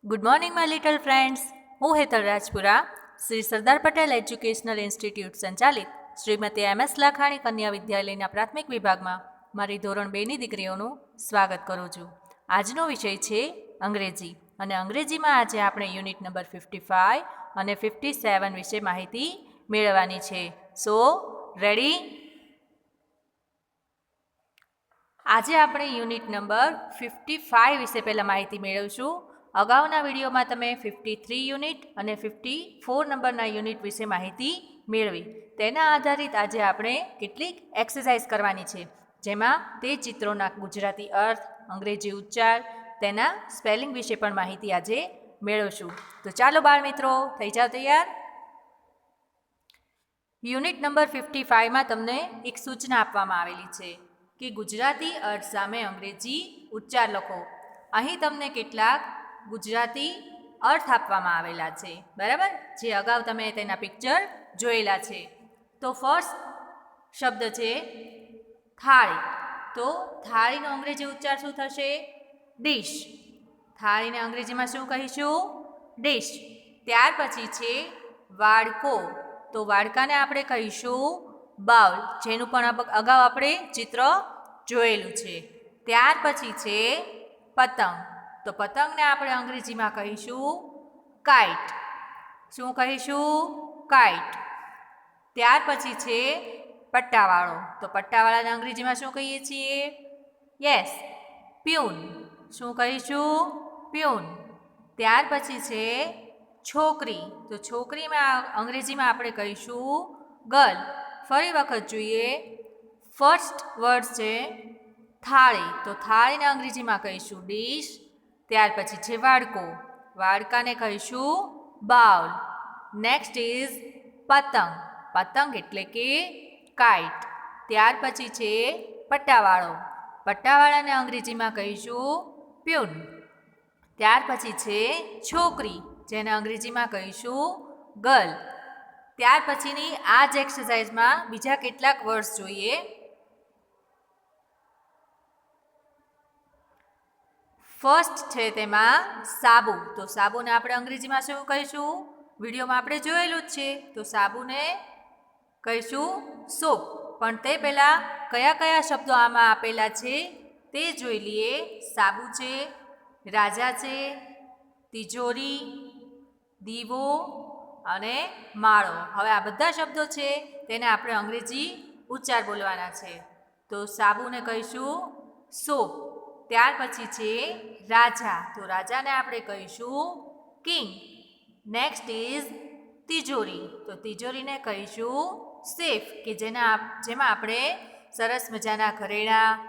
Good morning my little friends. હું Hetal Rajpura, Shri Sardar Patel educational institute સંચાલિત Shrimati MS Lakhani કન્યા વિદ્યાલયના પ્રાથમિક વિભાગમાં મારી ધોરણ 2ની દીકરીઓનું સ્વાગત કરું છું. આજનો વિષય છે અંગ્રેજી, અને અંગ્રેજીમાં આજે આપણે યુનિટ નંબર 55 અને 57 વિશે માહિતી મેળવવાની છે. સો રેડી? આજે આપણે યુનિટ નંબર 55 વિશે પહેલાં માહિતી મેળવશું. અગાઉના વિડીયોમાં તમે 53 યુનિટ અને 54 નંબરના યુનિટ વિશે માહિતી મેળવી. તેના આધારિત આજે આપણે કેટલીક એક્સરસાઇઝ કરવાની છે, જેમાં તે ચિત્રોના ગુજરાતી અર્થ, અંગ્રેજી ઉચ્ચાર, તેના સ્પેલિંગ વિશે પણ માહિતી આજે મેળવશું. તો ચાલો બાળ મિત્રો, થઈ જાઓ તૈયાર. યુનિટ નંબર 55માં તમને એક સૂચના આપવામાં આવેલી છે કે ગુજરાતી અર્થ સામે અંગ્રેજી ઉચ્ચાર લખો. અહીં તમને કેટલાક ગુજરાતી અર્થ આપવામાં આવેલા છે, બરાબર, જે અગાઉ તમે તેના પિક્ચર જોયેલા છે. તો ફર્સ્ટ શબ્દ છે થાળી. તો થાળીનો અંગ્રેજી ઉચ્ચાર શું થશે? ડીશ. થાળીને અંગ્રેજીમાં શું કહીશું? ડીશ. ત્યાર પછી છે વાડકો. તો વાડકાને આપણે કહીશું બાઉલ, જેનું પણ અગાઉ આપણે ચિત્ર જોયેલું છે. ત્યાર પછી છે પતંગ. તો પતંગને આપણે અંગ્રેજીમાં કહીશું કાઇટ. શું કહીશું? કાઇટ. ત્યાર પછી છે પટ્ટાવાળો. તો પટ્ટાવાળાને અંગ્રેજીમાં શું કહીએ છીએ? Yes, peon. શું કહીશું? પ્યુન. ત્યાર પછી છે છોકરી. તો છોકરીમાં અંગ્રેજીમાં આપણે કહીશું ગર્લ. ફરી વખત જોઈએ. ફર્સ્ટ વર્ડ છે થાળી. તો થાળીને અંગ્રેજીમાં કહીશું ડીશ. ત્યાર પછી છે વાડકો. વાડકાને કહીશું બાઉલ. નેક્સ્ટ ઇઝ પતંગ. પતંગ એટલે કે કાઇટ. ત્યાર પછી છે પટ્ટાવાળો. પટ્ટાવાળાને અંગ્રેજીમાં કહીશું પ્યુન. ત્યાર પછી છે છોકરી, જેને અંગ્રેજીમાં કહીશું ગર્લ. ત્યાર પછીની આ જ એક્સરસાઇઝમાં બીજા કેટલાક વર્ડ્સ જોઈએ. ફર્સ્ટ છે તેમાં સાબુ. તો સાબુને આપણે અંગ્રેજીમાં શું કહીશું? વિડીયોમાં આપણે જોયેલું જ છે. તો સાબુને કહીશું સોપ. પણ તે પહેલાં કયા કયા શબ્દો આમાં આપેલા છે તે જોઈ લઈએ. સાબુ છે, રાજા છે, તિજોરી, દીવો અને માળો. હવે આ બધા શબ્દો છે તેને આપણે અંગ્રેજી ઉચ્ચાર બોલવાના છે. તો સાબુને કહીશું સોપ. ત્યાર પછી છે રાજા. તો રાજાને આપણે કહીશું કિંગ. નેક્સ્ટ ઇઝ તિજોરી. તો તિજોરીને કહીશું સેફ, કે જેમાં આપણે સરસ મજાના ઘરેણાં,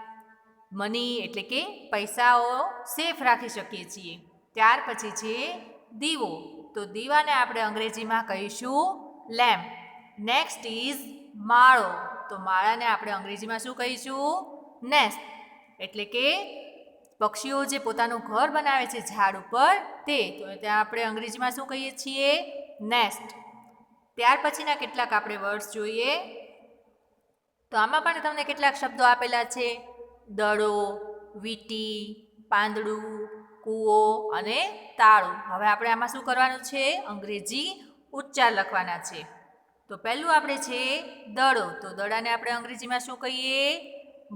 મની એટલે કે પૈસાઓ સેફ રાખી શકીએ છીએ. ત્યાર પછી છે દીવો. તો દીવાને આપણે અંગ્રેજીમાં કહીશું લેમ્પ. નેક્સ્ટ ઇઝ માળો. તો માળાને આપણે અંગ્રેજીમાં શું કહીશું? નેસ્ટ. એટલે કે પક્ષીઓ જે પોતાનું ઘર બનાવે છે ઝાડ ઉપર, તે. તો ત્યાં આપણે અંગ્રેજીમાં શું કહીએ છીએ? નેસ્ટ. ત્યાર પછીના કેટલાક આપણે વર્ડ્સ જોઈએ. તો આમાં પણ તમને કેટલાક શબ્દો આપેલા છે. દડો, વીંટી, પાંદડું, કૂવો અને તાળું. હવે આપણે આમાં શું કરવાનું છે? અંગ્રેજી ઉચ્ચાર લખવાના છે. તો પહેલું આપણે છે દડો. તો દડાને આપણે અંગ્રેજીમાં શું કહીએ?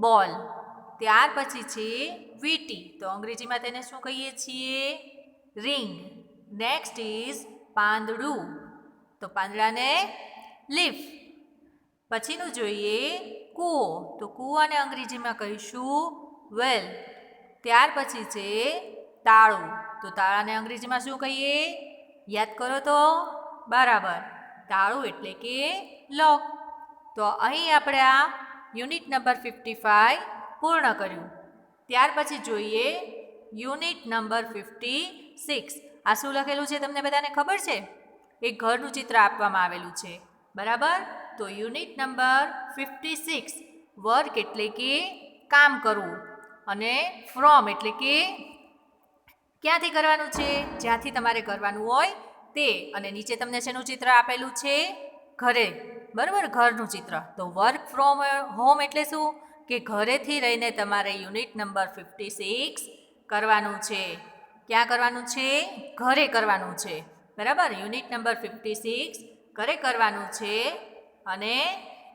બોલ. ત્યાર પછી છે વીંટી. તો અંગ્રેજીમાં તેને શું કહીએ છીએ? રિંગ. નેક્સ્ટ ઇઝ પાંદડું. તો પાંદડાને લીફ. પછીનું જોઈએ કૂવો. તો કૂવાને અંગ્રેજીમાં કહીશું વેલ. ત્યાર પછી છે તાળું. તો તાળાને અંગ્રેજીમાં શું કહીએ? યાદ કરો તો. બરાબર, તાળું એટલે કે લોક. તો અહીં આપણે આ યુનિટ નંબર 55 પૂર્ણ કર્યું. ત્યાર પછી જોઈએ યુનિટ નંબર 56. આ શું લખેલું છે તમને બધાને ખબર છે? એક ઘરનું ચિત્ર આપવામાં આવેલું છે, બરાબર. તો યુનિટ નંબર 56 વર્ક એટલે કે કામ કરવું, અને ફ્રોમ એટલે કે ક્યાંથી કરવાનું છે? જ્યાંથી તમારે કરવાનું હોય તે. અને નીચે તમને શેનું ચિત્ર આપેલું છે? ઘરે, બરાબર, ઘરનું ચિત્ર. તો વર્ક ફ્રોમ હોમ એટલે શું? કે ઘરેથી રહીને તમારે યુનિટ નંબર 56 કરવાનું છે. ક્યાં કરવાનું છે? ઘરે કરવાનું છે. બરાબર, યુનિટ નંબર 56 ઘરે કરવાનું છે અને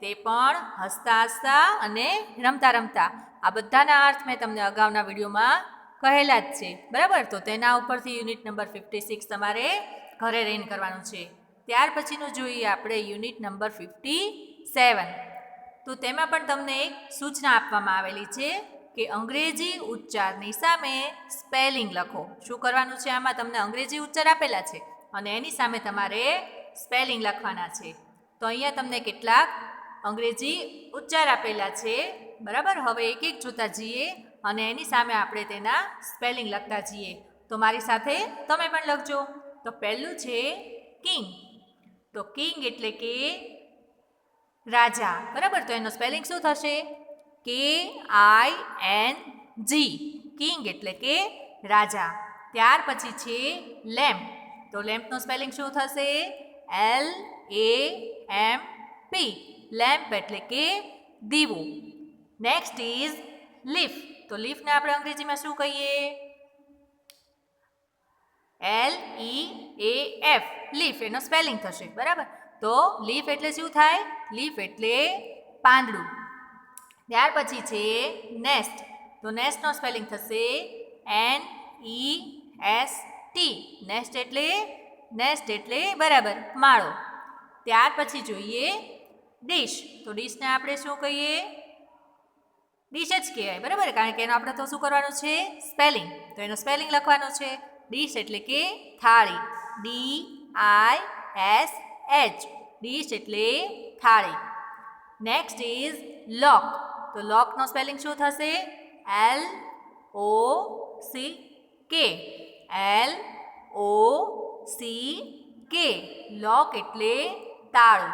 તે પણ હસતા હસતા અને રમતા રમતા. આ બધાના અર્થ મેં તમને અગાઉના વિડીયોમાં કહેલા જ છે. બરાબર, તો તેના ઉપરથી યુનિટ નંબર 56 તમારે ઘરે રહીને કરવાનું છે. ત્યાર પછીનું જોઈએ આપણે યુનિટ નંબર 57. તો તેમાં પણ તમને એક સૂચના આપવામાં આવેલી છે કે અંગ્રેજી ઉચ્ચારની સામે સ્પેલિંગ લખો. શું કરવાનું છે? આમાં તમને અંગ્રેજી ઉચ્ચાર આપેલા છે અને એની સામે તમારે સ્પેલિંગ લખવાના છે. તો અહીંયા તમને કેટલાક અંગ્રેજી ઉચ્ચાર આપેલા છે. બરાબર, હવે એક એક જોતા જઈએ અને એની સામે આપણે તેના સ્પેલિંગ લખતા જઈએ. તો મારી સાથે તમે પણ લખજો. તો પહેલું છે કિંગ. તો કિંગ એટલે કે રાજા. બરાબર, તો એનો સ્પેલિંગ શું થશે? KING. કિંગ એટલે કે રાજા. ત્યાર પછી છે લેમ્પ. તો લેમ્પનો સ્પેલિંગ શું થશે? LAMP. લેમ્પ એટલે કે દીવો. Next is leaf. તો લીફને આપણે અંગ્રેજીમાં શું કહીએ? LEAF. લીફ એનો સ્પેલિંગ થશે. બરાબર, તો લીફ એટલે શું થાય? લીફ એટલે પાંદડું. ત્યાર પછી છે નેસ્ટ. તો નેસ્ટનો સ્પેલિંગ થશે NEST. નેસ્ટ એટલે બરાબર માળો. ત્યાર પછી જોઈએ ડીશ. તો ડીશને આપણે શું કહીએ? ડીશ જ કહેવાય. બરાબર, કારણ કે એનો આપણે તો શું કરવાનું છે? સ્પેલિંગ. તો એનો સ્પેલિંગ લખવાનો છે. ડીશ એટલે કે થાળી. DISH. ડીશ એટલે થાળી. નેક્સ્ટ ઇઝ લોક. તો લોકનો સ્પેલિંગ શું થશે? LOCK. LOCK. લોક એટલે તાળું.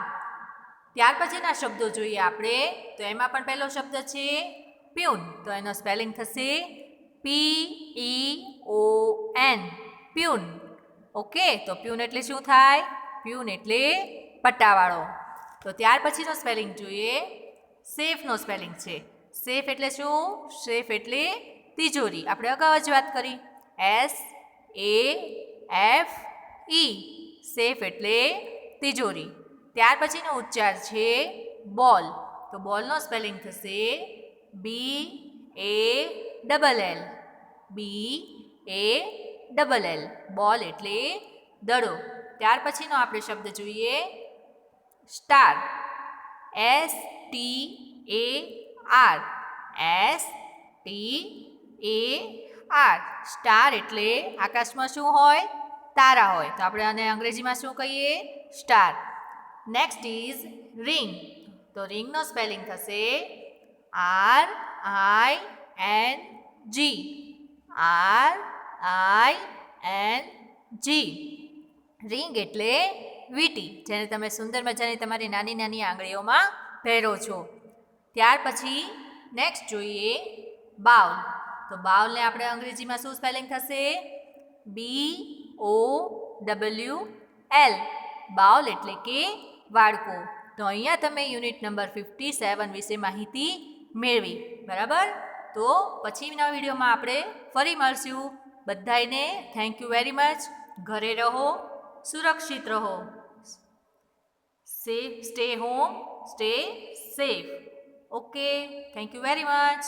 ત્યાર પછીના શબ્દો જોઈએ આપણે. તો એમાં પણ પહેલો શબ્દ છે પ્યુન. તો એનો સ્પેલિંગ થશે PEON. પ્યુન. ઓકે, તો પ્યુન એટલે શું થાય? પ્યુન એટલે પટ્ટાવાળો. તો ત્યાર પછીનો સ્પેલિંગ જોઈએ. સેફનો સ્પેલિંગ છે. સેફ એટલે શું? સેફ એટલે તિજોરી. આપણે અગાઉ જ વાત કરી. SAFE. સેફ એટલે તિજોરી. ત્યાર પછીનો ઉચ્ચાર છે બોલ. તો બોલનો સ્પેલિંગ થશે BALL. બોલ એટલે દડો. ત્યાર પછીનો આપણે શબ્દ જોઈએ સ્ટાર. STAR. સ્ટાર એટલે આકાશમાં શું હોય? તારા હોય. તો આપણે આને અંગ્રેજીમાં શું કહીએ? સ્ટાર. Next is ring. તો રિંગનો સ્પેલિંગ થશે RING. રિંગ એટલે વીંટી, જેને તમે સુંદર મજાની તમારી નાની નાની આંગળીઓમાં પહેરો છો. ત્યાર પછી નેક્સ્ટ જોઈએ બાઉલ. તો બાઉલને આપણે અંગ્રેજીમાં શું સ્પેલિંગ થશે? BOWL. બાઉલ એટલે કે વાડકો. તો અહીંયા તમે યુનિટ નંબર 57 વિશે માહિતી મેળવી. બરાબર, તો પછીના વિડીયોમાં આપણે ફરી મળશું. બધાને થેન્ક યુ વેરી મચ. ઘરે રહો, સુરક્ષિત રહો. Stay home, stay safe. Okay, thank you very much.